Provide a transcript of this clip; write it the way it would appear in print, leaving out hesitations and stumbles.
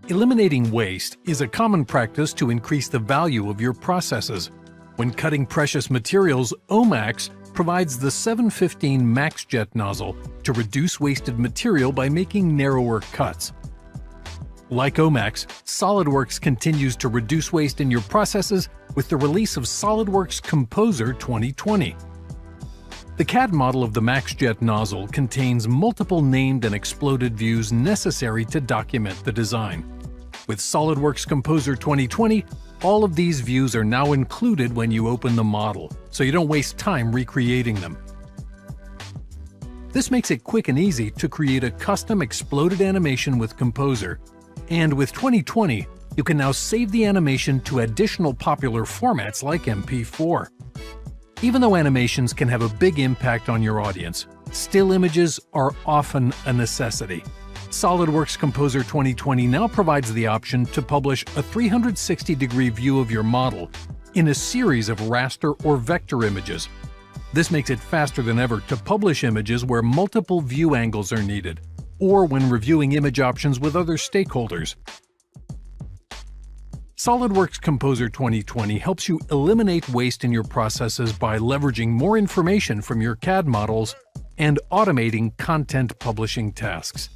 Eliminating waste is a common practice to increase the value of your processes. When cutting precious materials, OMAX provides the 715 MaxJet nozzle to reduce wasted material by making narrower cuts. Like OMAX, SOLIDWORKS continues to reduce waste in your processes with the release of SOLIDWORKS Composer 2020. The CAD model of the MaxJet nozzle contains multiple named and exploded views necessary to document the design. With SOLIDWORKS Composer 2020, all of these views are now included when you open the model, so you don't waste time recreating them. This makes it quick and easy to create a custom exploded animation with Composer. And with 2020, you can now save the animation to additional popular formats like MP4. Even though animations can have a big impact on your audience, still images are often a necessity. SOLIDWORKS Composer 2020 now provides the option to publish a 360-degree view of your model in a series of raster or vector images. This makes it faster than ever to publish images where multiple view angles are needed, or when reviewing image options with other stakeholders. SOLIDWORKS Composer 2020 helps you eliminate waste in your processes by leveraging more information from your CAD models and automating content publishing tasks.